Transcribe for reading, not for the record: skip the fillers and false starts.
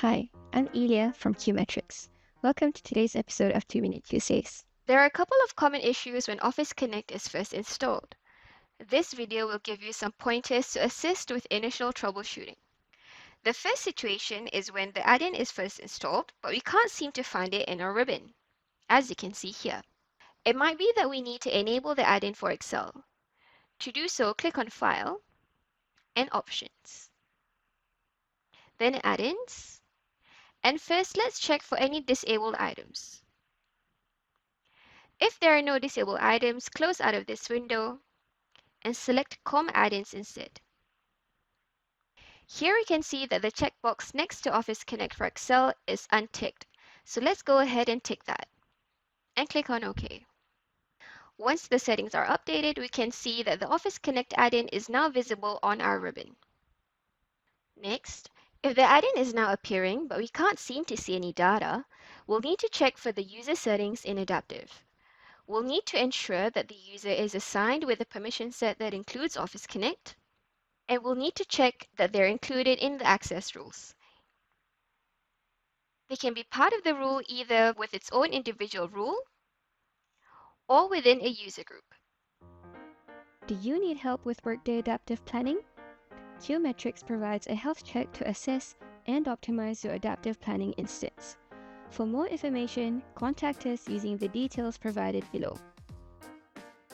Hi, I'm Elia from QMetrix. Welcome to today's episode of 2-Minute Tuesdays. There are a couple of common issues when OfficeConnect is first installed. This video will give you some pointers to assist with initial troubleshooting. The first situation is when the add-in is first installed, but we can't seem to find it in our ribbon, as you can see here. It might be that we need to enable the add-in for Excel. To do so, click on File and Options, then Add-ins, and first let's check for any disabled items. If there are no disabled items, close out of this window and select COM add-ins instead. Here we can see that the checkbox next to OfficeConnect for Excel is unticked. So let's go ahead and tick that and click on OK. Once the settings are updated, we can see that the OfficeConnect add-in is now visible on our ribbon. Next, if the add-in is now appearing but we can't seem to see any data, we'll need to check for the user settings in Adaptive. We'll need to ensure that the user is assigned with a permission set that includes OfficeConnect, and we'll need to check that they're included in the access rules. They can be part of the rule either with its own individual rule or within a user group. Do you need help with Workday Adaptive Planning? QMetrix provides a health check to assess and optimize your adaptive planning instance. For more information, contact us using the details provided below.